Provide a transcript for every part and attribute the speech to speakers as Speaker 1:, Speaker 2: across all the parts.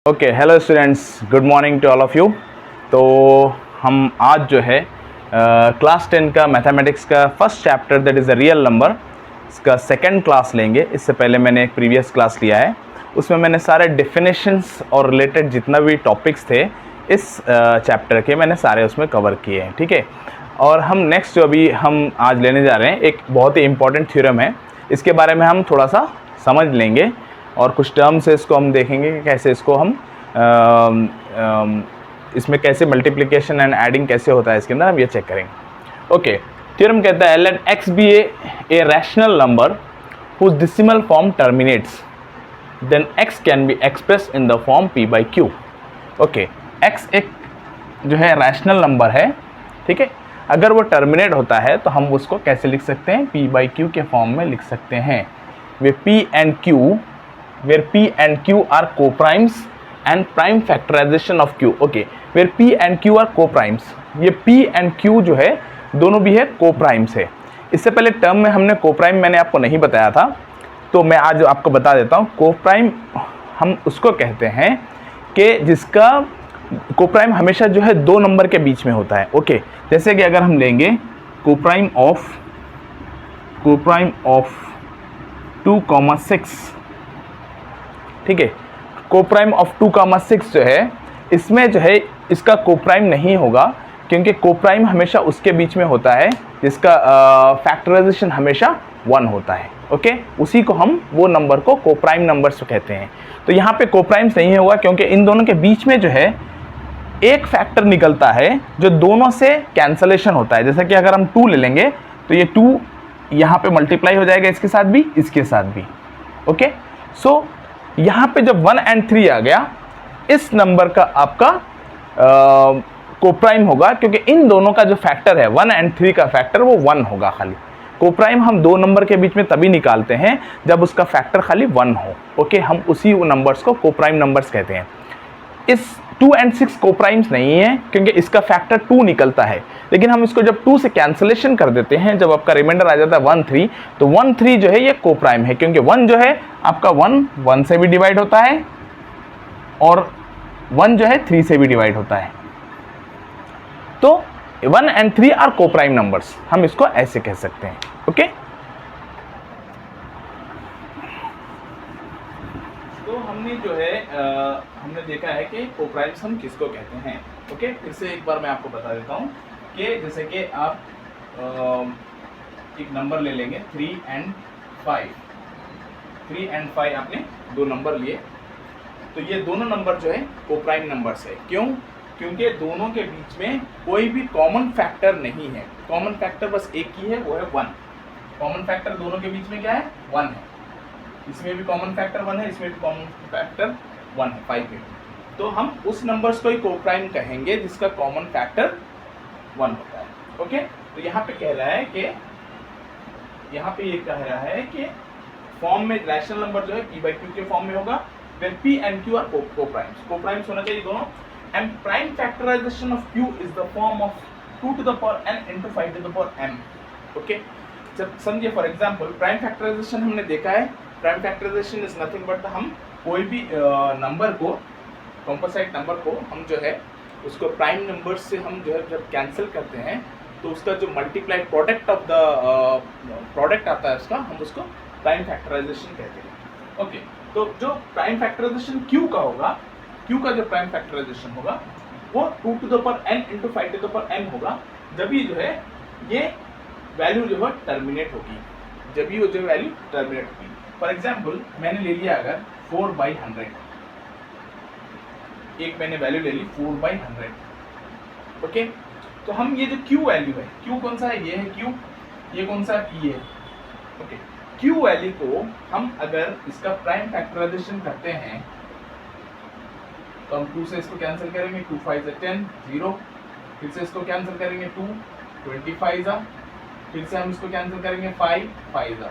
Speaker 1: Okay, hello students, good morning to all of you. तो हम आज जो है क्लास 10 का मैथमेटिक्स का first chapter that is a real number, इसका सेकंड क्लास लेंगे। इससे पहले मैंने एक प्रीवियस क्लास लिया है, उसमें मैंने सारे डेफिनेशंस और रिलेटेड जितना भी टॉपिक्स थे इस चैप्टर के मैंने सारे उसमें कवर किए हैं, ठीक है। और हम नेक्स्ट जो अभी हम आज लेने जा रहे हैं एक बहुत ही इंपॉर्टेंट थ्योरम है, इसके बारे में हम थोड़ा सा समझ लेंगे और कुछ टर्म्स है इसको हम देखेंगे कि कैसे इसको हम इसमें कैसे मल्टीप्लिकेशन एंड एडिंग कैसे होता है, इसके अंदर हम ये चेक करेंगे। ओके, थ्योरम कहता है let x be a rational number whose decimal form terminates then x can be express in the form p by q। Okay, x एक जो है रैशनल नंबर है, ठीक है। अगर वो टर्मिनेट होता है तो हम उसको कैसे लिख सकते हैं, p बाई q के फॉर्म में लिख सकते हैं। वे p and q where p and q are co-primes and prime factorization of q। okay, where p and q are co-primes, ये p and q जो है दोनों भी है co-primes है। इससे पहले टर्म में हमने co-prime मैंने आपको नहीं बताया था, तो मैं आज आपको बता देता हूँ। co-prime हम उसको कहते हैं कि जिसका co-prime हमेशा जो है दो नंबर के बीच में होता है। ओके, जैसे कि अगर हम लेंगे co-prime ऑफ 2,6, ठीक है। कोप्राइम ऑफ 2,6 जो है इसमें जो है इसका कोप्राइम नहीं होगा, क्योंकि कोप्राइम हमेशा उसके बीच में होता है जिसका फैक्टराइजेशन हमेशा 1 होता है। ओके, उसी को हम वो नंबर को कोप्राइम नंबर्स कहते हैं। तो यहाँ पे कोप्राइम्स नहीं होगा क्योंकि इन दोनों के बीच में जो है एक फैक्टर निकलता है जो दोनों से कैंसलेशन होता है। जैसे कि अगर हम 2 ले लेंगे तो ये 2 यहाँ पे मल्टीप्लाई हो जाएगा इसके साथ भी, इसके साथ भी। ओके, सो यहाँ पे जब 1 and 3 आ गया, इस नंबर का आपका कोप्राइम होगा, क्योंकि इन दोनों का जो फैक्टर है 1 and 3 का फैक्टर वो 1 होगा खाली। कोप्राइम हम दो नंबर के बीच में तभी निकालते हैं जब उसका फैक्टर खाली 1 हो। ओके, हम उसी नंबर्स को कोप्राइम नंबर्स कहते हैं। इस 2 and 6 कोप्राइम्स नहीं है क्योंकि इसका फैक्टर 2 निकलता है, लेकिन हम इसको जब 2 से कैंसलेशन कर देते हैं, जब आपका रिमाइंडर आ जाता है 1 3, तो 1 3 जो है ये कोप्राइम है, क्योंकि 1 जो है आपका 1 से भी डिवाइड होता है और 1 जो है 3 से भी डिवाइड होता है। तो 1 and 3 आर कोप्राइम नंबर्स, हम इसको ऐसे कह सकते हैं। ओके, तो हमने जो है हमने देखा है कि कोप्राइम्स हम किसको कहते हैं। ओके, फिर से एक बार मैं आपको बता देता हूँ कि जैसे कि आप एक नंबर ले लेंगे 3 and 5, 3 and 5 आपने दो नंबर लिए, तो ये दोनों नंबर जो है कोप्राइम नंबर्स है। क्यों? क्योंकि दोनों के बीच में कोई भी कॉमन फैक्टर नहीं है। कॉमन फैक्टर बस एक ही है, वो है 1। कॉमन फैक्टर दोनों के बीच में क्या है? 1 है। इसमें भी कॉमन फैक्टर 1 है, इसमें भी कॉमन फैक्टर 1 है, 5 है। तो हम उस नंबर्स को ही कोप्राइम कहेंगे जिसका कॉमन फैक्टर 1 होता है। ओके, तो यहाँ पे कह रहा है कि यहाँ पे ये कह रहा है कि फॉर्म में रैशनल नंबर जो है p बाई q के फॉर्म में होगा, when p and q are co-primes। co-primes होना चाहिए दोनों, and prime factorization of q is the form of 2 to the power n into 5 to the power m। Okay, जब समझिए फॉर एग्जांपल प्राइम फैक्टराइजेशन हमने देखा है। Prime factorization is nothing but हम कोई भी नंबर को, कॉम्पोजिट नंबर को हम जो है उसको प्राइम नंबर से हम जो है जब कैंसिल करते हैं तो उसका जो multiply product of the product आता है उसका, हम उसको प्राइम फैक्टराइजेशन कहते हैं। ओके, तो जो प्राइम फैक्टराइजेशन q का होगा, q का जो प्राइम फैक्टराइजेशन होगा वो 2 to the power n into 5 to the power m होगा, जब भी जो है ये वैल्यू जो है टर्मिनेट होगी, जब भी वो जो वैल्यू टर्मिनेट होगी। फॉर एग्जाम्पल मैंने ले लिया अगर 4/100, एक मैंने वैल्यू ले ली 4/100। ओके, तो हम ये जो q वैल्यू है, q कौन सा है? ये है q, ये कौन सा p है? ओके, q वैल्यू को हम अगर इसका प्राइम फैक्टराइजेशन करते हैं तो हम 2 से इसको कैंसिल करेंगे, 2 5 10 0, फिर से इसको कैंसिल करेंगे 2 25, फिर से हम इसको कैंसिल करेंगे 5 5।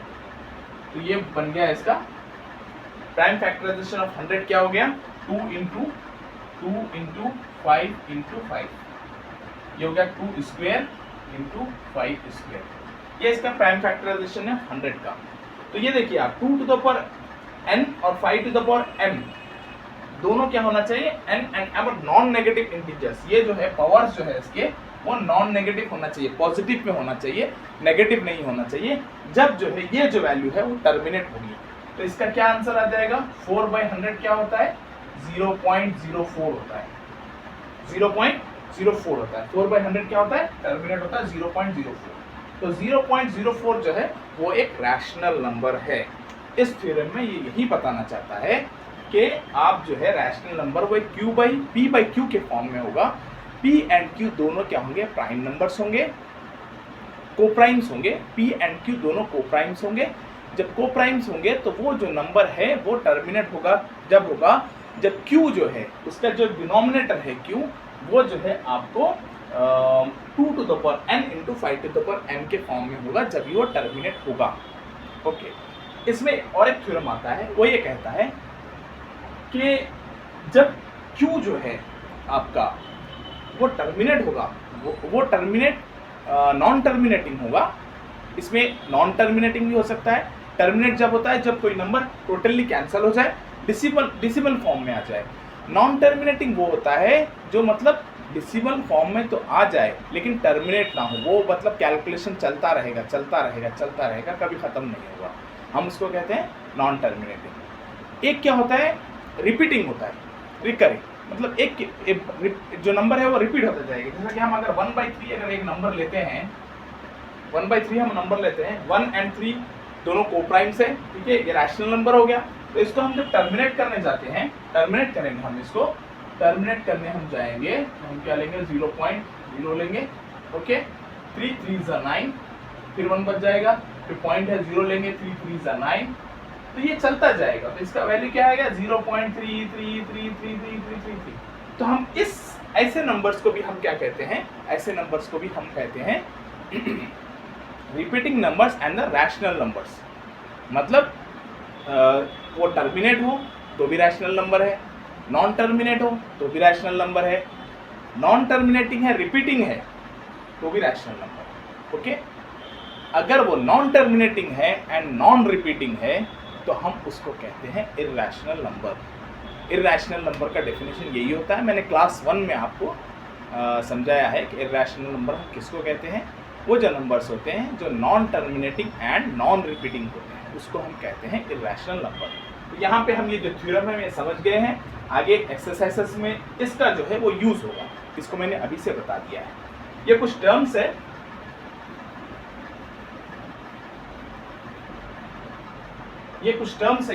Speaker 1: तो ये बन गया इसका प्राइम फैक्टराइजेशन ऑफ 100 क्या हो गया? 2 into 5 into 5, ये हो गया 2 स्क्वायर into 5 स्क्वायर। ये इसका प्राइम फैक्टराइजेशन है 100 का। तो ये देखिए आप 2 to the power n और 5 to the power m, दोनों क्या होना चाहिए, एन एंड अब नॉन नेगेटिव इंटीजर्स, ये जो है पावर्स जो है इसके वो नॉन नेगेटिव होना चाहिए, पॉजिटिव में होना चाहिए, नेगेटिव नहीं होना चाहिए। जब जो है ये जो वैल्यू है वो टर्मिनेट होगी, तो इसका क्या आंसर आ जाएगा, 4/100 क्या होता है, 0.04 होता है, 0.04 होता है। 4/100 क्या होता है, टर्मिनेट होता है 0.04। तो 0.04 जो है वो एक रैशनल नंबर है। इस थ्योरम में ये यही बताना चाहता है कि आप जो है रैशनल नंबर वो P/Q के फॉर्म में होगा। P एंड Q दोनों क्या होंगे, प्राइम नंबर्स होंगे, कोप्राइम्स होंगे। P एंड Q दोनों कोप्राइम्स होंगे। जब कोप्राइम्स होंगे तो वो जो नंबर है वो टर्मिनेट होगा जब Q जो है उसका जो डिनोमिनेटर है Q वो जो है आपको 2n × 5m के फॉर्म में होगा, जब वो टर्मिनेट होगा। ओके, इसमें और एक थ्योरम आता है, वो ये कहता है कि जब Q जो है आपका वो टर्मिनेट होगा, वो टर्मिनेट नॉन टर्मिनेटिंग होगा। इसमें नॉन टर्मिनेटिंग भी हो सकता है। टर्मिनेट जब होता है जब कोई नंबर टोटली कैंसिल हो जाए, डिसिमल फॉर्म में आ जाए। नॉन टर्मिनेटिंग वो होता है जो मतलब डिसिमल फॉर्म में तो आ जाए लेकिन टर्मिनेट ना हो, वो मतलब कैलकुलेशन चलता रहेगा, कभी ख़त्म नहीं होगा। हम उसको कहते हैं नॉन टर्मिनेटिंग। एक क्या होता है, रिपीटिंग होता है, रिकरिंग, मतलब एक जो नंबर है वो रिपीट होता जाएगा। जैसा कि हम अगर 1/3 अगर एक नंबर लेते हैं, 1/3 हम नंबर लेते हैं, 1 और 3 दोनों कोप्राइम्स है, ठीक है, ये रैशनल नंबर हो गया। तो इसको हम जब टर्मिनेट करने जाते हैं, टर्मिनेट करेंगे हम इसको, टर्मिनेट करने हम जाएंगे तो हम क्या लेंगे, 0.0 लेंगे। ओके, 3 3 9, फिर 1 बच जाएगा, फिर पॉइंट है 0 लेंगे, 3 3 9, तो ये चलता जाएगा। तो इसका वैल्यू क्या आएगा, 0.33333333। तो हम इस ऐसे नंबर्स को भी हम क्या कहते हैं, ऐसे नंबर्स को भी हम कहते हैं repeating numbers and the rational numbers. मतलब वो टर्मिनेट हो तो भी रैशनल नंबर है, नॉन टर्मिनेट हो तो भी रैशनल नंबर है, नॉन टर्मिनेटिंग है, रिपीटिंग है तो भी रैशनल नंबर है। ओके, अगर वो नॉन टर्मिनेटिंग है एंड नॉन रिपीटिंग है तो हम उसको कहते हैं इर्रेशनल नंबर। इर्रेशनल नंबर का डेफिनेशन यही होता है, मैंने क्लास 1 में आपको समझाया है कि इर्रेशनल नंबर हम किसको कहते हैं। वो जो नंबर्स होते हैं जो non terminating and non repeating होते हैं उसको हम कहते हैं इर्रेशनल नंबर। तो यहाँ पे हम ये जो थ्योरम है ये समझ गए हैं। आगे एक्सरसाइजेस में इसका जो है वो यूज़ होगा, इसको मैंने अभी से बता दिया है। ये कुछ टर्म्स है,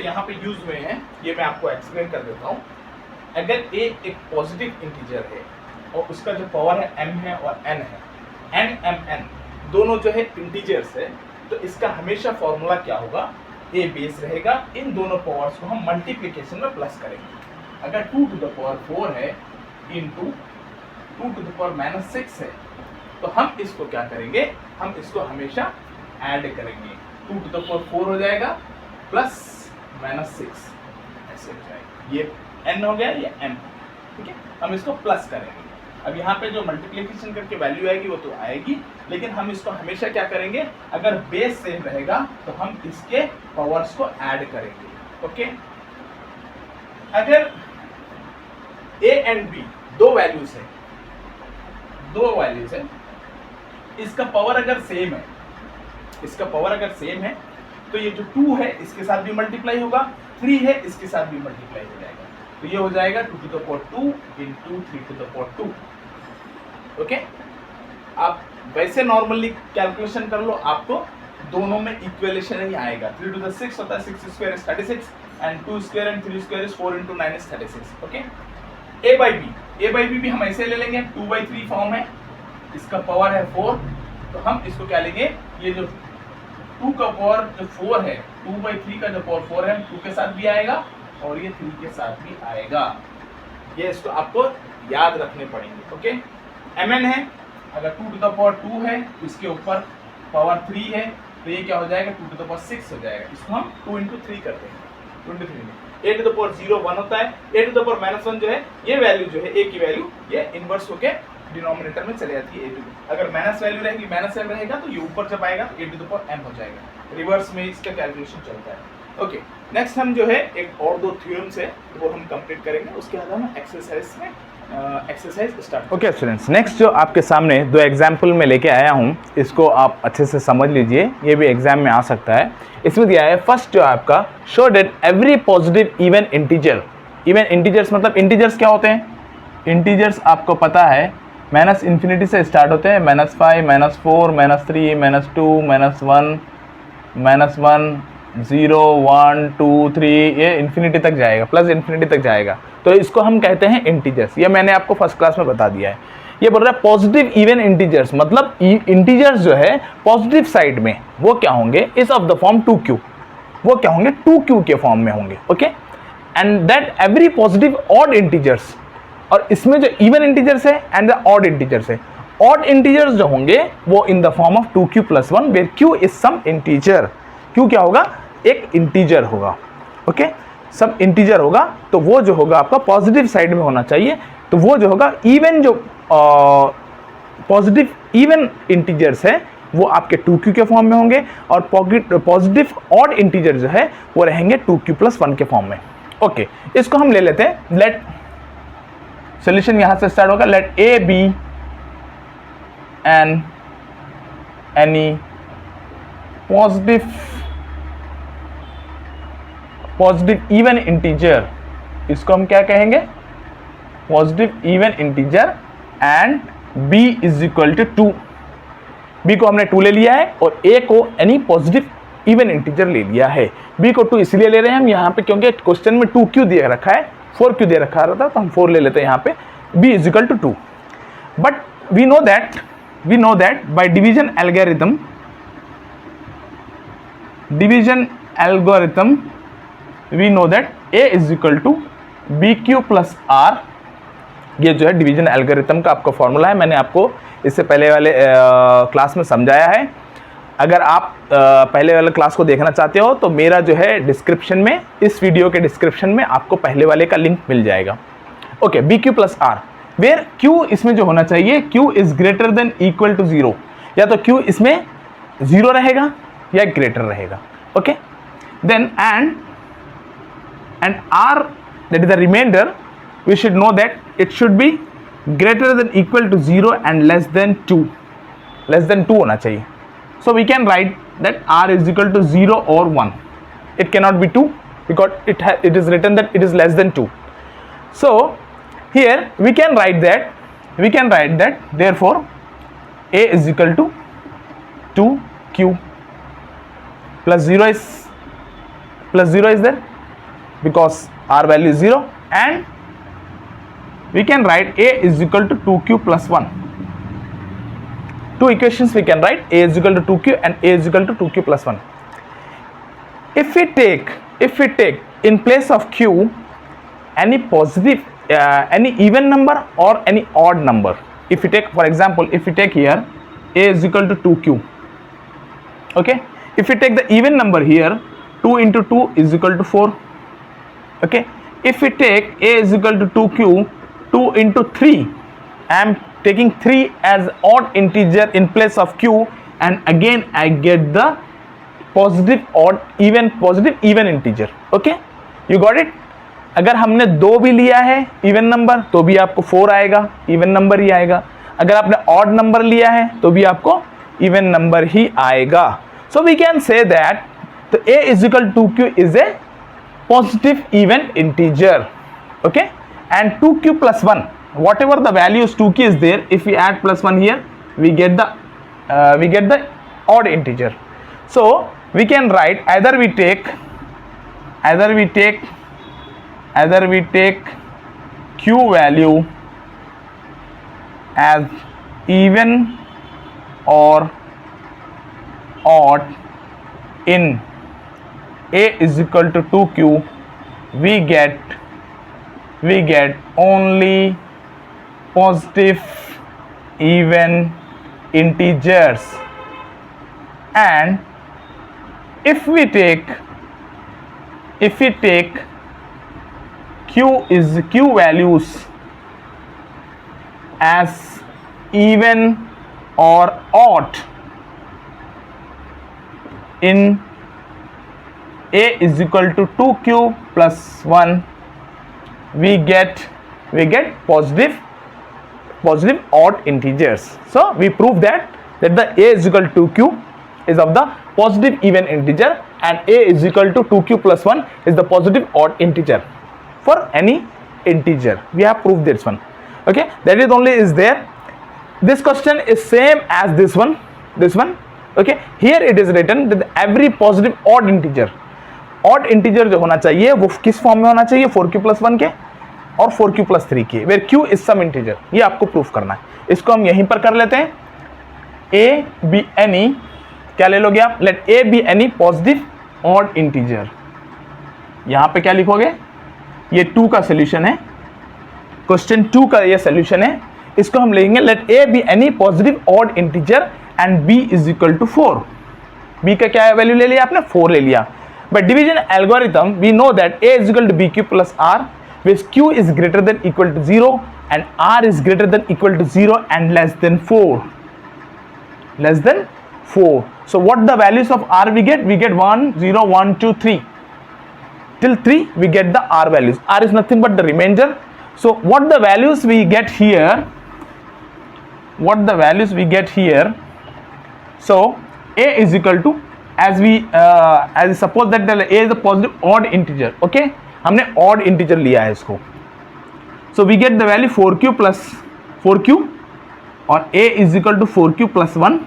Speaker 1: यहाँ पे यूज हुए हैं, ये मैं आपको एक्सप्लेन कर देता हूँ। अगर a एक पॉजिटिव इंटीजर है और उसका जो पावर है m है और n है, n m n दोनों जो है इंटीजर्स है, तो इसका हमेशा फॉर्मूला क्या होगा, a बेस रहेगा, इन दोनों पावर्स को हम मल्टीप्लिकेशन में प्लस करेंगे। अगर 2⁴ है इंटू 2⁻⁻6 है तो हम इसको क्या करेंगे, हम इसको हमेशा ऐड करेंगे। 2⁴ हो जाएगा प्लस -6 ऐसे हो जाएगा, ये n हो गया, ये m, ठीक है। हम इसको प्लस करेंगे। अब यहाँ पे जो मल्टीप्लिकेशन करके वैल्यू आएगी वो तो आएगी, लेकिन हम इसको हमेशा क्या करेंगे, अगर बेस सेम रहेगा तो हम इसके पावर्स को ऐड करेंगे। ओके, अगर a एंड b दो वैल्यूज है, इसका पावर अगर सेम है, तो ये जो 2 है इसके साथ भी मल्टीप्लाई होगा, 3 है इसके साथ भी मल्टीप्लाई हो जाएगा, तो ये हो जाएगा 2⁴ इंटू 3⁴। ओके, आप वैसे नॉर्मली कैलकुलेशन कर लो, आपको दोनों में इक्वेलेशन ही आएगा। 3⁶ होता है, 6² is 36 and 2² and 3² is 4 into 9 is 36। Okay, a by b भी हम ऐसे ले लेंगे, 2/3 फॉर्म है, इसका पावर है 4, तो हम इसको क्या लेंगे, ये जो 2 का पावर जो 4 है, 2/3 का जो पावर 4 है 2 के साथ भी आएगा और ये 3 के साथ भी आएगा। ये इसको आपको याद रखने पड़ेंगे। ओके, mn है, अगर 2⁴ है तो इसके ऊपर पावर 3 है, तो ये क्या हो जाएगा, 2⁶ हो जाएगा। इसको हम 2 × 3 करते हैं, 23 में a⁴ 1 होता है, a⁻⁻1 जो है ये वैल्यू जो है, a की वैल्यू ये इनवर्स होके डिनोमिनेटर में चले जाती है। अगर माइनस वैल्यू रहेगी, माइनस m रहेगा तो ये ऊपर जब आएगा तो a⁻m हो जाएगा। रिवर्स में इसका कैलकुलेशन चलता है। ओके, नेक्स्ट हम जो है एक और 2 थ्योरम्स है वो हम कंप्लीट करेंगे, उसके बाद हम exercise start. Okay students, next जो आपके सामने 2 एग्जाम्पल में लेके आया हूँ, इसको आप अच्छे से समझ लीजिए, ये भी एग्जाम में आ सकता है। इसमें दिया है फर्स्ट जो आपका, show that every positive even integer, even integers मतलब इंटीजर्स क्या होते हैं? इंटीजर्स आपको पता है माइनस इन्फिनिटी से स्टार्ट होते हैं, -5, -4, -3, -2, -1, -1, 0, 1, 2, 3, ये इन्फिनिटी तक जाएगा, प्लस इन्फिनिटी तक जाएगा, तो इसको हम कहते हैं इंटीजर्स। ये मैंने आपको फर्स्ट क्लास में बता दिया है। ये बोल रहा है पॉजिटिव इवन इंटीजर्स, मतलब इंटीजर्स जो है पॉजिटिव साइड में वो क्या होंगे? Is of the form 2q, वो क्या होंगे? 2q के फॉर्म में होंगे। Okay, and that every positive odd integers, और इसमें जो इवन इंटीजर्स है एंड द ऑड इंटीजर्स है, ऑड इंटीजर्स जो होंगे वो in the form of 2q + 1 where q is some integer. q क्या होगा? एक इंटीजर होगा। ओके, सब इंटीजर होगा, तो वो जो होगा आपका पॉजिटिव साइड में होना चाहिए। तो वो जो होगा इवन जो पॉजिटिव इवन इंटीजर्स है वो आपके 2q के फॉर्म में होंगे, और पॉजिटिव ऑड इंटीजर जो है वो रहेंगे 2q + 1 के फॉर्म में। ओके, इसको हम ले लेते हैं। लेट सॉल्यूशन यहां से स्टार्ट होगा। Let a be an any positive even integer, इसको हम क्या कहेंगे? Positive even integer, and b is equal to 2। b को हमने 2 ले लिया है और a को एनी पॉजिटिव इवन इंटीजर ले लिया है। b को 2 इसलिए ले रहे हैं हम यहाँ पे क्योंकि क्वेश्चन में 2q दे रखा है, 4q दे रखा था, तो हम 4 ले लेते हैं यहाँ पे। b is equal to 2, but we know that by division algorithm we know that a is equal to bq plus r। ये जो है डिवीजन एल्गोरिथम का आपका फॉर्मूला है, मैंने आपको इससे पहले वाले क्लास में समझाया है। अगर आप पहले वाले क्लास को देखना चाहते हो तो मेरा जो है डिस्क्रिप्शन में, इस वीडियो के डिस्क्रिप्शन में आपको पहले वाले का लिंक मिल जाएगा। Okay, bq plus r where q इसमें जो होना चाहिए, q is greater than equal to 0, या तो q इसमें 0 रहेगा या ग्रेटर रहेगा। Okay, then and r, that is the remainder, we should know that it should be greater than equal to 0 and less than 2 होना चाहिए। So we can write that r is equal to 0 or 1, it cannot be 2 because it is written that it is less than 2। So here we can write that therefore a is equal to 2q plus 0 is there because r value is 0, and we can write a is equal to 2q plus 1। Two equations we can write, a is equal to 2q and a is equal to 2q plus 1। If we take in place of q any positive any even number or any odd number, if we take, for example, if we take here a is equal to 2q, okay, if we take the even number here, 2 into 2 is equal to 4। okay, if we take a is equal to 2q, 2 into 3, I am taking 3 as odd integer in place of q, and again I get the positive even integer। okay, you got it। अगर हमने 2 भी लिया है even number तो भी आपको 4 आएगा, even number ही आएगा। अगर आपने ऑड नंबर लिया है तो भी आपको इवन नंबर ही आएगा। So we can say that तो a is equal to 2q is a positive even integer। okay, and 2q plus 1, whatever the values 2q is there, if we add plus 1 here we get the odd integer। so we can write either we take q value as even or odd in a is equal to 2q, we get only positive even integers। and if we take q values as even or odd in a is equal to 2q plus 1, we get positive odd integers. So we prove that the a is equal to 2q is of the positive even integer and a is equal to 2q plus 1 is the positive odd integer for any integer. We have proved this one. Okay, that is only is there. This question is same as this one. Okay, here it is written that every positive odd integer जो होना चाहिए वो किस form में होना चाहिए, 4q plus 1 के और 4q plus 3 के, where q is some integer. ये आपको प्रूफ करना है. इसको हम यहीं पर कर लेते हैं. a be any, क्या ले लोगे आप, let a be any positive odd integer. यहां पे क्या लिखोगे, ये 2 का सोल्यूशन है, क्वेश्चन 2 का ये सोल्यूशन है. इसको हम लेंगे let a be any positive odd integer and b is equal to 4. b का क्या वैल्यू ले लिया आपने, 4 ले लिया. By division algorithm we know that a is equal to bq plus r, which q is greater than equal to 0 and r is greater than equal to 0 and less than 4. So what the values of r we get? We get 1 0 1 2 3 till 3 we get the r values. R is nothing but the remainder. So what the values we get here, so a is equal to, as suppose that a is a positive odd integer. Okay, हमने odd integer लिया है इसको. So we get the value 4q plus 4q और a is equal to 4q plus 1,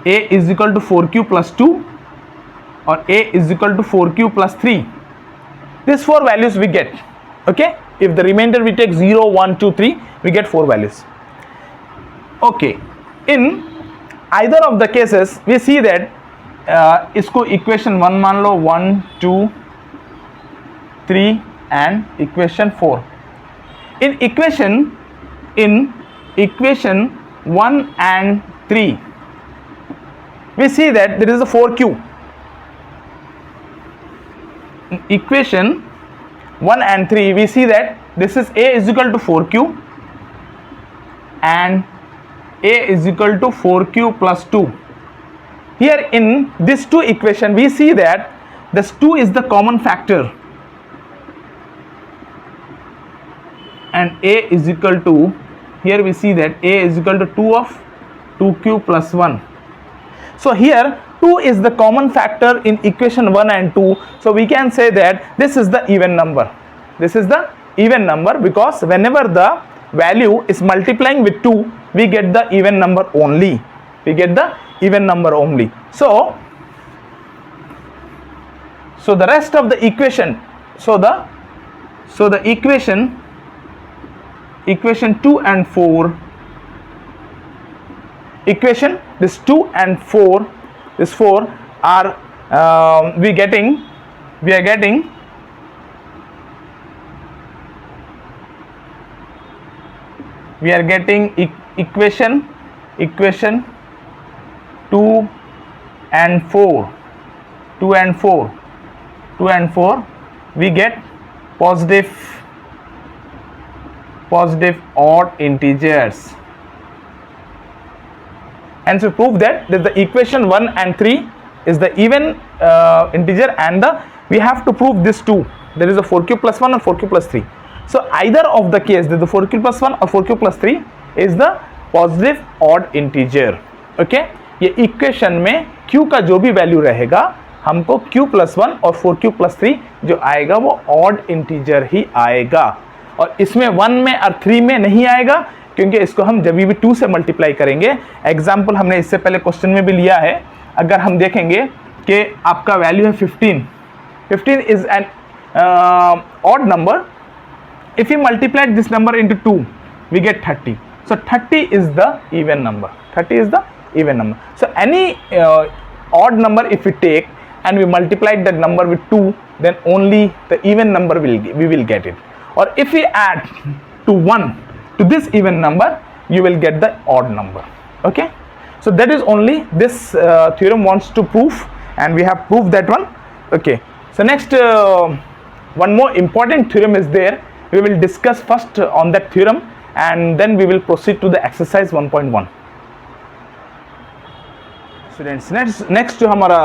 Speaker 1: a is equal to 4q plus 2 और a is equal to 4q plus 3. These 4 values we get. Okay, if the remainder we take 0 1 2 3 we get 4 values. Okay, in either of the cases we see that इसको equation 1 मान लो, 1 2 3 and equation 4. In equation 1 and 3 we see that there is a 4q. In equation 1 and 3 we see that this is a is equal to 4q and a is equal to 4q plus 2. Here in this 2 equation we see that this 2 is the common factor and a is equal to, here we see that a is equal to 2 of 2q plus 1. So here 2 is the common factor in equation 1 and 2. So we can say that this is the even number. Because whenever the value is multiplying with 2 we get the even number only. So the rest of the equation, so the equation 2 and 4, this 2 and 4, this 4 are we are getting equation 2 and 4 we get positive odd integers, and so prove that the equation 1 and 3 is the even integer, and we have to prove this 2, there is a 4q plus 1 and 4q plus 3. So either of the case, the 4q plus 1 or 4q plus 3 is the positive odd integer. Okay, ये equation में q का जो भी value रहेगा हमको q plus 1 और 4q plus 3 जो आएगा वो ऑड इंटीजर ही आएगा, और इसमें 1 में और 3 में नहीं आएगा क्योंकि इसको हम जब भी 2 से मल्टीप्लाई करेंगे. एग्जाम्पल हमने इससे पहले क्वेश्चन में भी लिया है. अगर हम देखेंगे कि आपका वैल्यू है 15 is an odd number. If we multiply this number into 2 we get 30. So 30 is the even number. So any odd number if we take and we multiply that number with 2, then only the even number we will get it. Or if we add to 1 to this even number you will get the odd number. Okay, so that is only this theorem wants to prove, and we have proved that one. Okay, so next one more important theorem is there. We will discuss first on that theorem and then we will proceed to the exercise 1.1. Students, next जो हमारा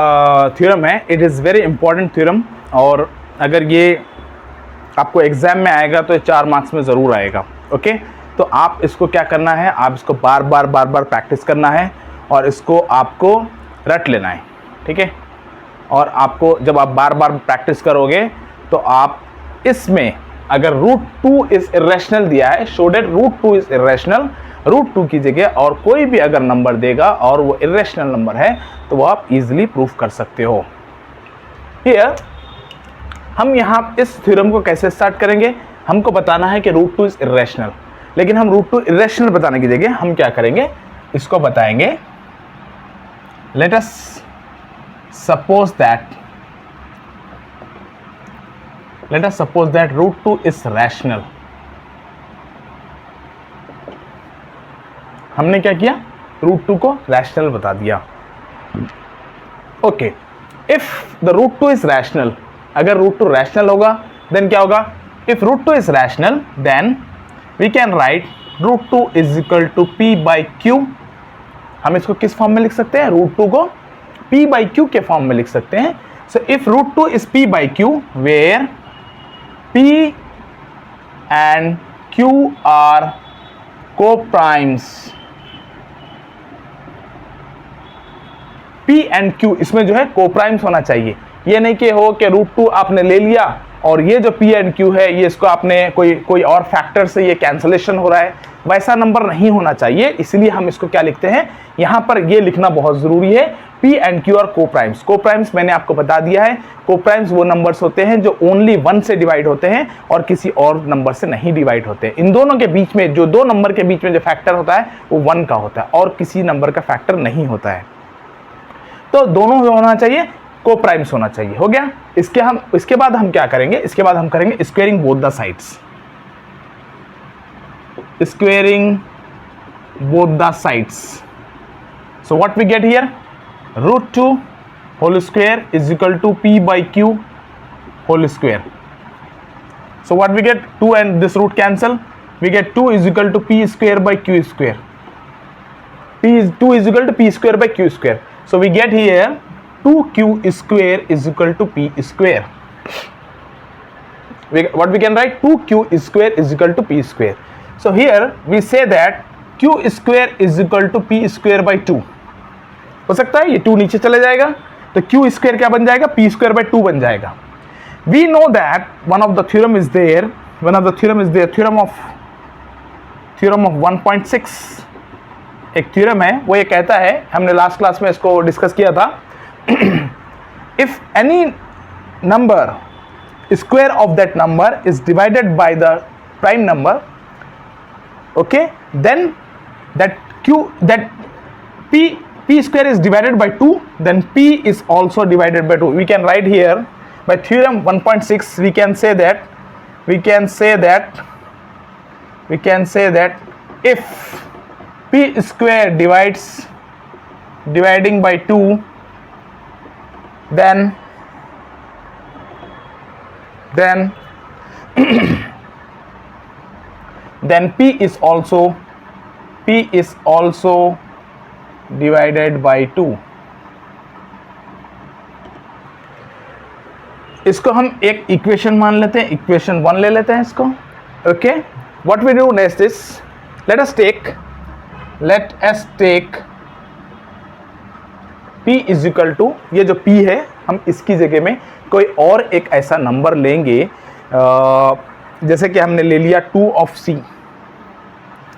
Speaker 1: theorem है, it is very important theorem, और अगर ये आपको exam में आएगा तो ये 4 मार्क्स में ज़रूर आएगा। ओके, तो आप इसको क्या करना है, आप इसको बार बार प्रैक्टिस करना है और इसको आपको रट लेना है, ठीक है। और आपको जब आप बार बार प्रैक्टिस करोगे तो आप इसमें अगर √2 इज इरेशनल दिया है, शो दैट √2 इज इरेशनल, √2 की जगह और कोई भी अगर नंबर देगा और वो इरेशनल नंबर है तो वो आप इजीली प्रूफ कर सकते हो। हियर हम यहाँ इस थ्योरम को कैसे स्टार्ट करेंगे, हमको बताना है कि √2 इज इरेशनल, लेकिन हम √2 इरेशनल बताने की जगह हम क्या करेंगे, इसको बताएंगे let us suppose that √2 is rational. हमने क्या किया, √2 को रैशनल बता दिया। Okay, if the √2 is rational, अगर √2 रैशनल होगा देन क्या होगा, if √2 is rational then we can write √2 is equal to p/q। हम इसको किस फॉर्म में लिख सकते हैं, √2 को p/q के फॉर्म में लिख सकते हैं। So if √2 is p/q where p and q are co-primes, p and q इसमें जो है co-primes होना चाहिए। ये नहीं कि हो कि √2 आपने ले लिया और ये जो p and q है ये इसको आपने कोई और फैक्टर से ये कैंसलेशन हो रहा है, वैसा नंबर नहीं होना चाहिए। इसलिए हम इसको क्या लिखते हैं, यहाँ पर ये लिखना बहुत ज़रूरी है, p and q और कोप्राइम्स। कोप्राइम्स मैंने आपको बता दिया है, कोप्राइम्स वो नंबर्स होते हैं जो ओनली 1 से डिवाइड होते हैं और किसी और नंबर से नहीं डिवाइड होते। इन दोनों के बीच में जो 2 नंबर के बीच में जो फैक्टर होता है वो 1 का होता है और किसी नंबर का फैक्टर नहीं होता है। तो दोनों होना चाहिए, कोप्राइम्स होना चाहिए। हो गया। इसके बाद हम क्या करेंगे, इसके बाद हम करेंगे squaring both the sides, squaring both the sides. So what we get here, √2 whole square is equal to p/q whole square. So what we get, 2 and this root cancel, we get 2 is equal to p square by q square. 2 is equal to p square by q square. So we get here 2q square is equal to p square. What we can write, 2q square is equal to p square. So here we say that q square is equal to p square by 2. हो सकता है ये 2 नीचे चले जाएगा तो q square क्या बन जाएगा, p square by 2 बन जाएगा। We know that one of the theorem is there, theorem of 1.6 एक थ्योरम है, वो ये कहता है, हमने लास्ट क्लास में इसको डिस्कस किया था, if any number square of that number is divided by the prime number, okay, then that p square is divided by 2, then p is also divided by 2. We can write here by theorem 1.6 we can say that if p square dividing by 2, then p is also divided by 2. इसको हम एक equation मान लेते हैं, equation 1 ले लेते हैं इसको। Okay, what we do next is let us take p is equal to, ये जो p है हम इसकी जगह में कोई और एक ऐसा नंबर लेंगे, जैसे कि हमने ले लिया 2 of c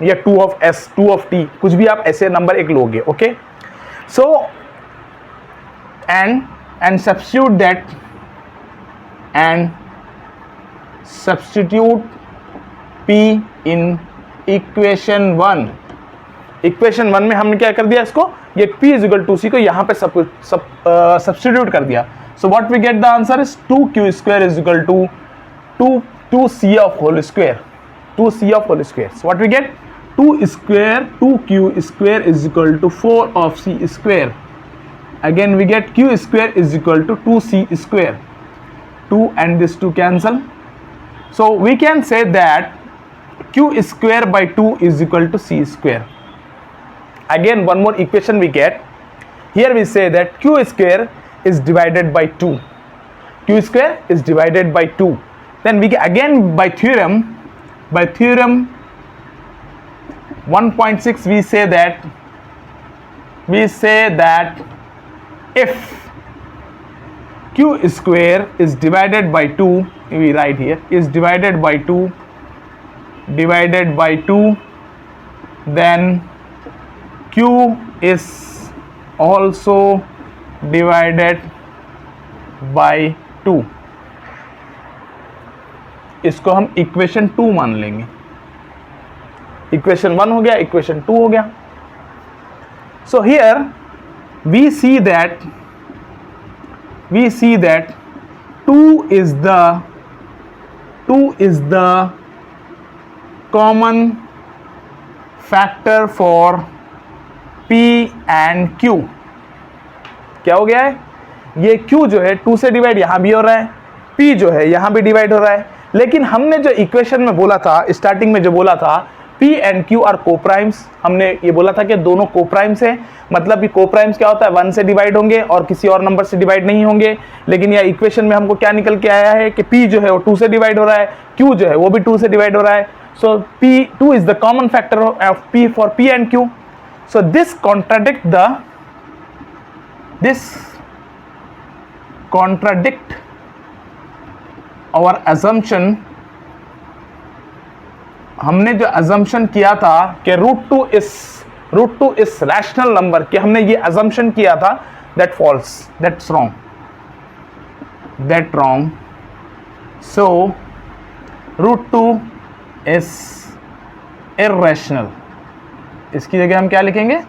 Speaker 1: या 2 of s, 2 of t, कुछ भी आप ऐसे नंबर एक लोगे। Okay, so and substitute p in equation 1। Equation 1 में हमने क्या कर दिया, इसको ये p is equal to c को यहाँ पे सब्स्टिट्यूट कर दिया। So what we get, the answer is 2q square is equal to 2c of whole square, 2c of whole square. So what we get, 2q square is equal to 4 of c square. Again we get q square is equal to 2c square. 2 and this 2 cancel. So we can say that q square by 2 is equal to c square. Again one more equation we get here we say that q square is divided by 2. Q square is divided by 2. Then we again by theorem 1.6 we say that if q square is divided by 2, we write here is divided by 2, then q is also divided by 2. इसको हम equation 2 मान लेंगे. Equation 1 हो गया, equation 2 हो गया. So here we see that 2 is the common factor for P and Q. क्या हो गया है, ये Q जो है 2 से डिवाइड यहां भी हो रहा है, P जो है यहां भी डिवाइड हो रहा है. लेकिन हमने जो इक्वेशन में बोला था, स्टार्टिंग में जो बोला था P and Q are coprimes, हमने ये बोला था कि दोनों कोप्राइम्स है. मतलब कि कोप्राइम्स क्या होता है, 1 से डिवाइड होंगे और किसी और नंबर से डिवाइड नहीं होंगे. लेकिन यह इक्वेशन में हमको क्या निकल के आया है कि P जो है वो 2 से डिवाइड हो रहा है, Q जो है वो भी 2 से डिवाइड हो रहा है. सो P2 is the common factor of P for P and Q. So this contradict our assumption. हमने जो assumption किया था कि √2 is rational number, कि हमने ये assumption किया था, that false, that's wrong. So √2 is irrational. इसकी जगह हम क्या लिखेंगे,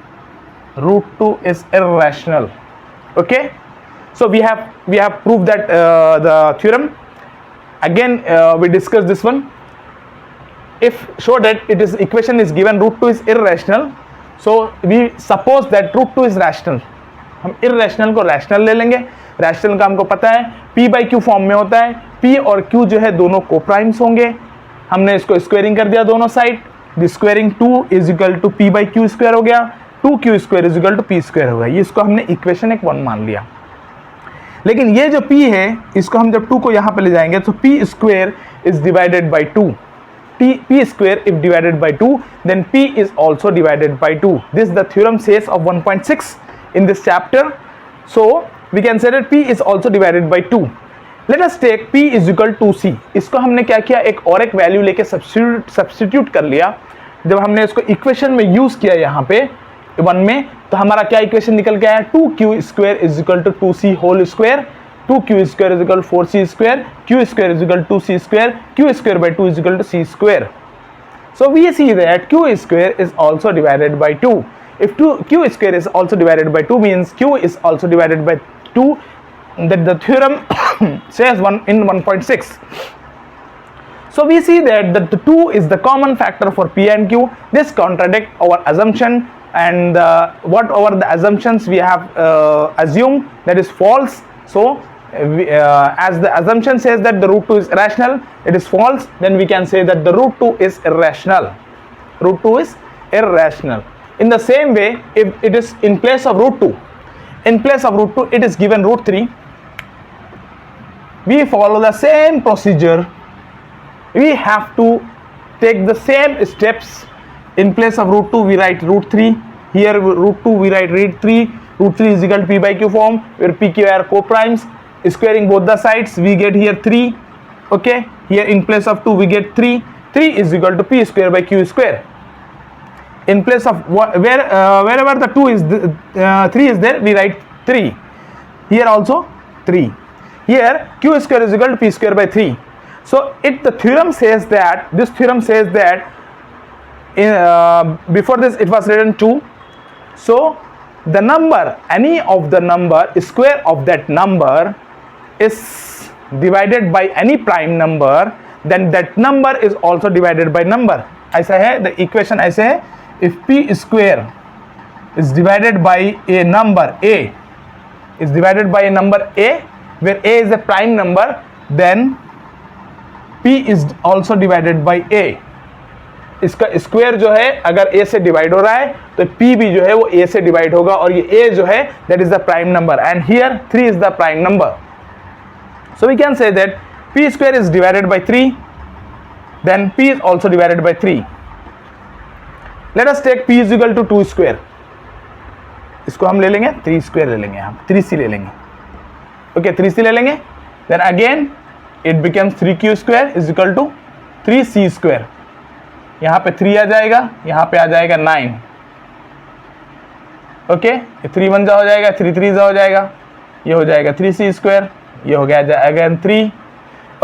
Speaker 1: √2 is irrational. Okay, so we have proved that the theorem. Again we discuss this one. If show that it is equation is given √2 is irrational, so we suppose that √2 is rational. हम irrational को rational ले लेंगे. rational का हमको पता है p by q form में होता है. p और q जो है दोनों कोप्राइम्स होंगे. हमने इसको स्क्वायरिंग कर दिया दोनों side. The squaring 2 is equal to p by q square हो गया, 2q square is equal to p square हो गया. ये इसको हमने इक्वेशन 1 मान लिया. लेकिन ये जो p है, इसको हम जब 2 को यहाँ पे ले जाएंगे तो p square is divided by 2. p square if divided by 2, then p is also divided by 2. This the theorem says of 1.6 in this chapter. So we can say that p is also divided by 2. Let us take p is equal to c. इसको हमने क्या किया, एक और एक value लेके substitute कर लिया. जब हमने इसको इक्वेशन में यूज किया यहाँ पे 1 में, तो हमारा क्या इक्वेशन निकल के आया, 2q square is equal to 2c whole square. 2q square is equal to 4c square, q square is equal to 2c square, q square by 2 is equal to c square. So we see that q square is also divided by 2. If q square is also divided by 2 means q is also divided by 2, that the theorem says in 1.6. So we see that the 2 is the common factor for p and q. This contradicts our assumption, and whatever the assumptions we have assumed, that is false. So as the assumption says that the √2 is rational, it is false. Then we can say that the √2 is irrational. √2 is irrational. In the same way, if it is in place of √2, it is given √3. We follow the same procedure. We have to take the same steps. In place of √2 we write √3. Here √2 we write √3. √3 is equal to p by q form, where p, q are co-primes. Squaring both the sides, we get here 3. Okay, here in place of 2 we get 3. 3 is equal to p square by q square. In place of wherever the 3 is there, we write 3. Here also 3. Here q square is equal to p square by 3. So the theorem says that, this theorem says that before this it was written 2. So the number, any of the number, square of that number is divided by any prime number, then that number is also divided by number. ऐसा है, the equation ऐसे है, if p square is divided by a number a, is divided by a number a, where a is a prime number, then p is also divided by a. इसका square जो है अगर a से divide हो रहा है तो p भी जो है वो a से डिवाइड होगा, और ये a जो है that is the prime number, and here 3 is the prime number. So we can say that p square is divided by 3, then p is also divided by 3. Let us take p is equal to 2 square. इसको हम ले लेंगे 3 square ले लेंगे, हम 3c ले लेंगे. Okay 3c ले लेंगे. Then again it becomes 3q square is equal to 3c square. यहाँ पे 3 आ जाएगा, यहाँ पे आ जाएगा 9. ओके ये 3 1 जा हो जाएगा, 3 3 जा हो जाएगा, ये हो जाएगा 3c स्क्वायर, ये हो गया अगेन 3.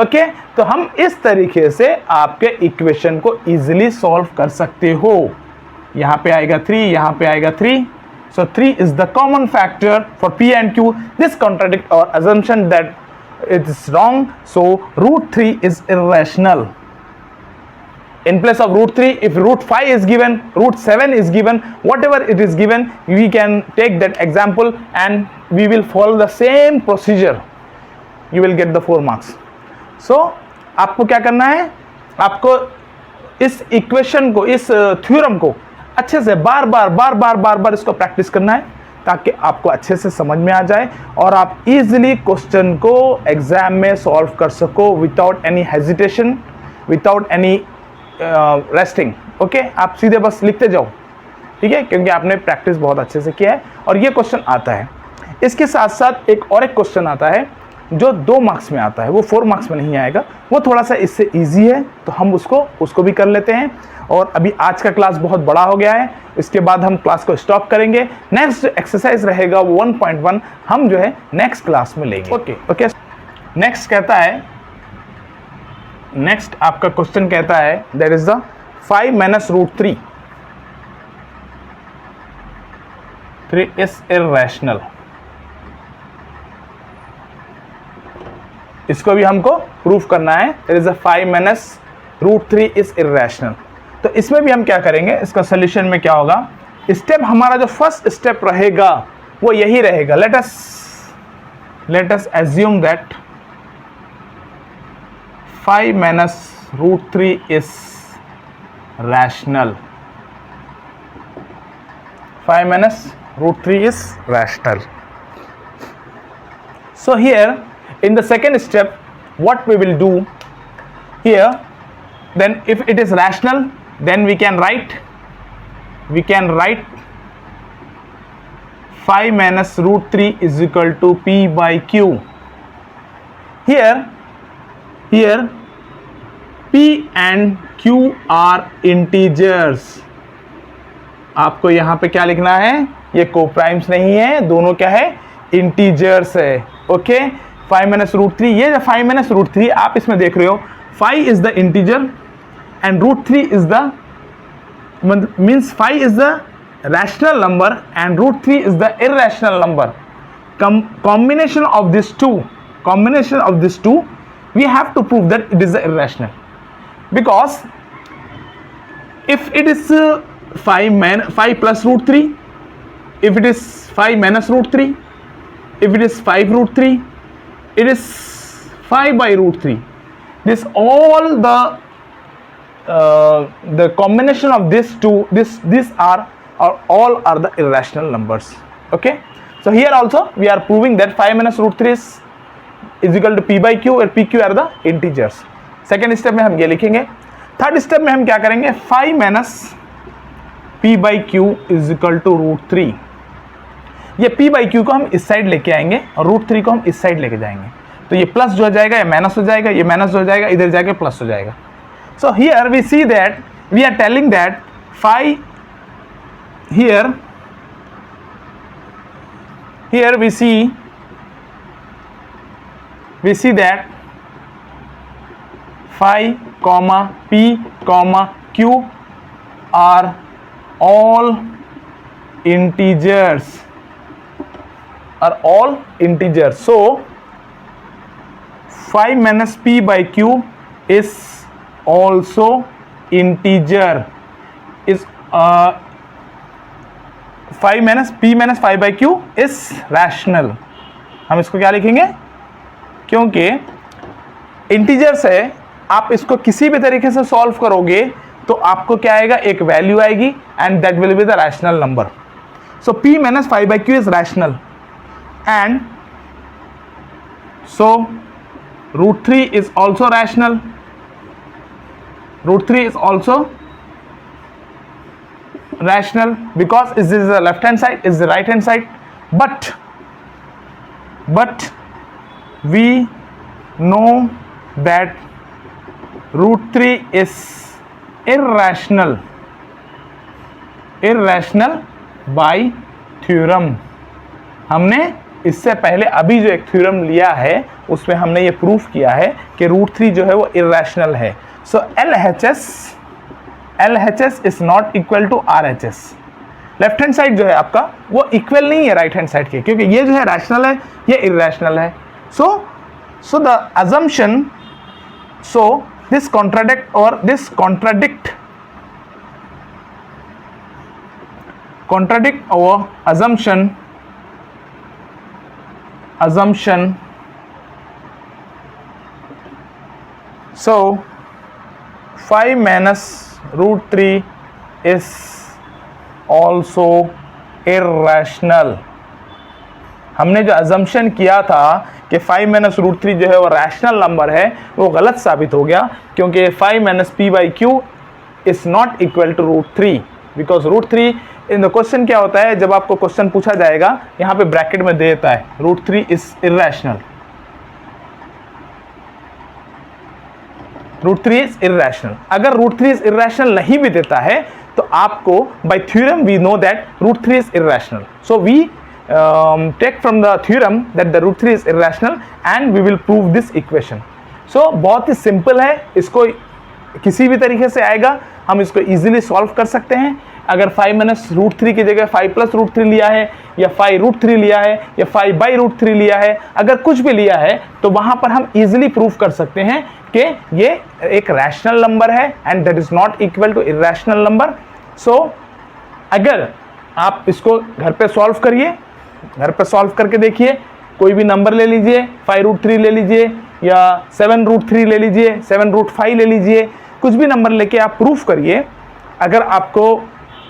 Speaker 1: ओके तो हम इस तरीके से आपके इक्वेशन को इजीली सॉल्व कर सकते हो. यहाँ पे आएगा 3, यहाँ पे आएगा 3. So 3 is the common factor for p and q. This contradicts our assumption that it is wrong. So root 3 is irrational. In place of root 3, if root 5 is given, root 7 is given, whatever it is given, we can take that example and we will follow the same procedure. You will get the 4 marks. So आपको क्या करना है, आपको इस equation को, इस theorem को अच्छे से बार बार इसको प्रैक्टिस करना है ताकि आपको अच्छे से समझ में आ जाए और आप इजीली क्वेश्चन को एग्जाम में सॉल्व कर सको without any hesitation, without any resting. Okay आप सीधे बस लिखते जाओ, ठीक है, क्योंकि आपने प्रैक्टिस बहुत अच्छे से किया है और ये क्वेश्चन आता है. इसके साथ साथ एक और एक क्वेश्चन आता है जो 2 मार्क्स में आता है, वो 4 मार्क्स में नहीं आएगा, वो थोड़ा सा इससे इजी है, तो हम उसको भी कर लेते हैं. और अभी आज का क्लास बहुत बड़ा हो गया है, इसके बाद हम क्लास को स्टॉप करेंगे. नेक्स्ट एक्सरसाइज रहेगा 1.1, हम जो है नेक्स्ट क्लास में लेंगे. ओके नेक्स्ट कहता है, नेक्स्ट आपका क्वेश्चन कहता है that is the 5 minus root 3 is irrational. इसको भी हमको प्रूफ करना है. There is a 5 minus root 3 is irrational. तो इसमें भी हम क्या करेंगे, इसका सोल्यूशन में क्या होगा, स्टेप हमारा जो फर्स्ट स्टेप रहेगा वो यही रहेगा. Let us assume that 5 minus root 3 is rational. 5 minus root 3 is rational. So here in the second step what we will do here, then if it is rational, then we can write 5 minus root 3 is equal to p by q. Here p and q are integers. आपको यहाँ पे क्या लिखना है, ये coprimes नहीं है, दोनों क्या है, इंटीजर्स है. ओके 5 minus root 3, ये 5 minus root 3 आप इसमें देख रहे हो, 5 is the integer and root 3 is the means 5 is the rational number and root 3 is the irrational number. Combination of these two we have to prove that it is the irrational, because if it is 5 plus root 3, if it is 5 minus root 3, if it is 5 root 3, it is 5 by root 3. This all the combination of these two, these are all are the irrational numbers. Okay, so here also we are proving that 5 minus root 3 is equal to p by q और pq are the integers. Second step में हम ये लिखेंगे. Third step में हम क्या करेंगे, 5 minus p by q is equal to root 3. ये p by q को हम इस साइड लेके आएंगे और root 3 को हम इस साइड लेके जाएंगे, तो ये प्लस जो हो जाएगा ये माइनस हो जाएगा, ये माइनस हो जाएगा, इधर जाके प्लस हो जाएगा. So here we see that we are telling that 5 here we see that 5 comma p comma q are all integers, so 5 minus p by q is also integer, is 5 minus p minus 5 by q is rational. हम इसको क्या लिखेंगे, क्योंकि integers है, आप इसको किसी भी तरीके से सॉल्व करोगे तो आपको क्या आएगा, एक वैल्यू आएगी and that will be the rational number. So p minus 5/q is rational and so √3 is also rational. √3 is also rational because this is the left hand side, is the right hand side, but we know that √3 is irrational by theorem. हमने इससे पहले अभी जो एक theorem लिया है उसमें हमने ये प्रूफ किया है कि √3 जो है वो इरेशनल है. So LHS is not equal to RHS. Left hand side जो है आपका वो इक्वल नहीं है राइट हैंड साइड के, क्योंकि ये जो है रैशनल है, ये इरेशनल है. So the assumption, so this contradict our assumption. So 5 minus √3 is also irrational. हमने जो assumption किया था कि 5 minus √3 जो है वो रैशनल नंबर है, वो गलत साबित हो गया, क्योंकि 5 minus p/q is not equal to √3 because √3 in the question क्या होता है, जब आपको क्वेश्चन पूछा जाएगा यहाँ पे ब्रैकेट में दे देता है √3 इज इरेशनल. √3 is irrational. अगर √3 इज इरेशनल नहीं भी देता है तो आपको by theorem we know that √3 is irrational. So we take from the theorem that the √3 is irrational and we will prove this equation. So बहुत ही सिंपल है, इसको किसी भी तरीके से आएगा, हम इसको easily सॉल्व कर सकते हैं. अगर 5 minus √3 की जगह 5 plus √3 लिया है, या 5 √3 लिया है, या 5/√3 लिया है, अगर कुछ भी लिया है तो वहाँ पर हम easily प्रूफ कर सकते हैं कि ये एक रैशनल नंबर है and that is not equal to irrational number. So अगर आप इसको घर पे सॉल्व करिए, घर पे सॉल्व करके देखिए, कोई भी नंबर ले लीजिए, 5√3 ले लीजिए या 7√3 ले लीजिए, 7√5 ले लीजिए, कुछ भी नंबर लेके आप प्रूफ करिए. अगर आपको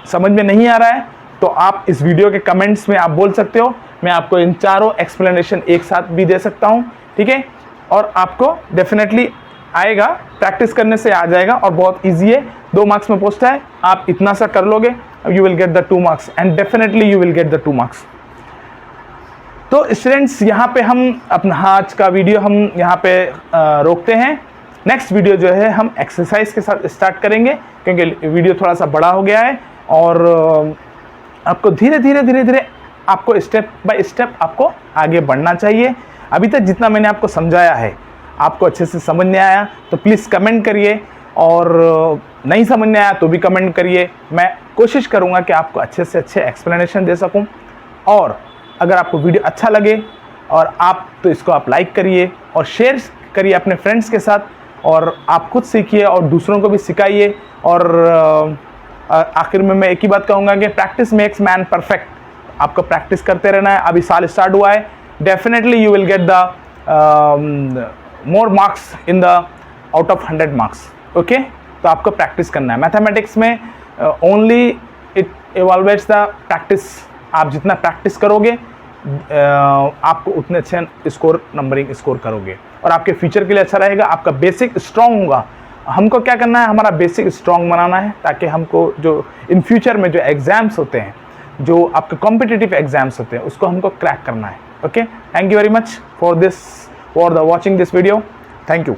Speaker 1: समझ में नहीं आ रहा है तो आप इस वीडियो के कमेंट्स में आप बोल सकते हो, मैं आपको इन चारों एक्सप्लेनेशन एक साथ भी दे सकता हूँ, ठीक है. और आपको डेफिनेटली आएगा, प्रैक्टिस करने से आ जाएगा और बहुत ईजी है. 2 मार्क्स में पूछता है, आप इतना सा कर लोगे, you will get the 2 marks and definitely you will get the 2 marks. तो स्टूडेंट्स यहाँ पे हम अपना आज का वीडियो हम यहाँ पे रोकते हैं. नेक्स्ट वीडियो जो है हम एक्सरसाइज के साथ स्टार्ट करेंगे, क्योंकि वीडियो थोड़ा सा बड़ा हो गया है और आपको धीरे धीरे आपको स्टेप बाय स्टेप आपको आगे बढ़ना चाहिए. अभी तक जितना मैंने आपको समझाया है आपको अच्छे से समझ नहीं आया तो प्लीज़ कमेंट करिए, और नहीं समझ में आया तो भी कमेंट करिए. मैं कोशिश करूँगा कि आपको अच्छे से अच्छे एक्सप्लेनेशन दे सकूँ. और अगर आपको वीडियो अच्छा लगे और आप तो इसको आप लाइक करिए और शेयर करिए अपने फ्रेंड्स के साथ, और आप खुद सीखिए और दूसरों को भी सिखाइए. और आखिर में मैं एक ही बात कहूँगा कि प्रैक्टिस मेक्स मैन परफेक्ट. आपको प्रैक्टिस करते रहना है. अभी साल स्टार्ट हुआ है, definitely you will get the more marks in the out of 100 marks. Okay, तो आपको प्रैक्टिस करना है. मैथमेटिक्स में ओनली इट इवॉल्वेट्स द प्रैक्टिस. आप जितना प्रैक्टिस करोगे आपको उतने अच्छे नंबरिंग स्कोर करोगे और आपके फ्यूचर के लिए अच्छा रहेगा. आपका बेसिक स्ट्रॉन्ग होगा. हमको क्या करना है, हमारा बेसिक स्ट्रॉन्ग बनाना है, ताकि हमको जो इन फ्यूचर में जो एग्ज़ाम्स होते हैं, जो आपके कॉम्पिटिटिव एग्ज़ाम्स होते हैं, उसको हमको क्रैक करना है. Okay, thank you very much for the watching this video. Thank you.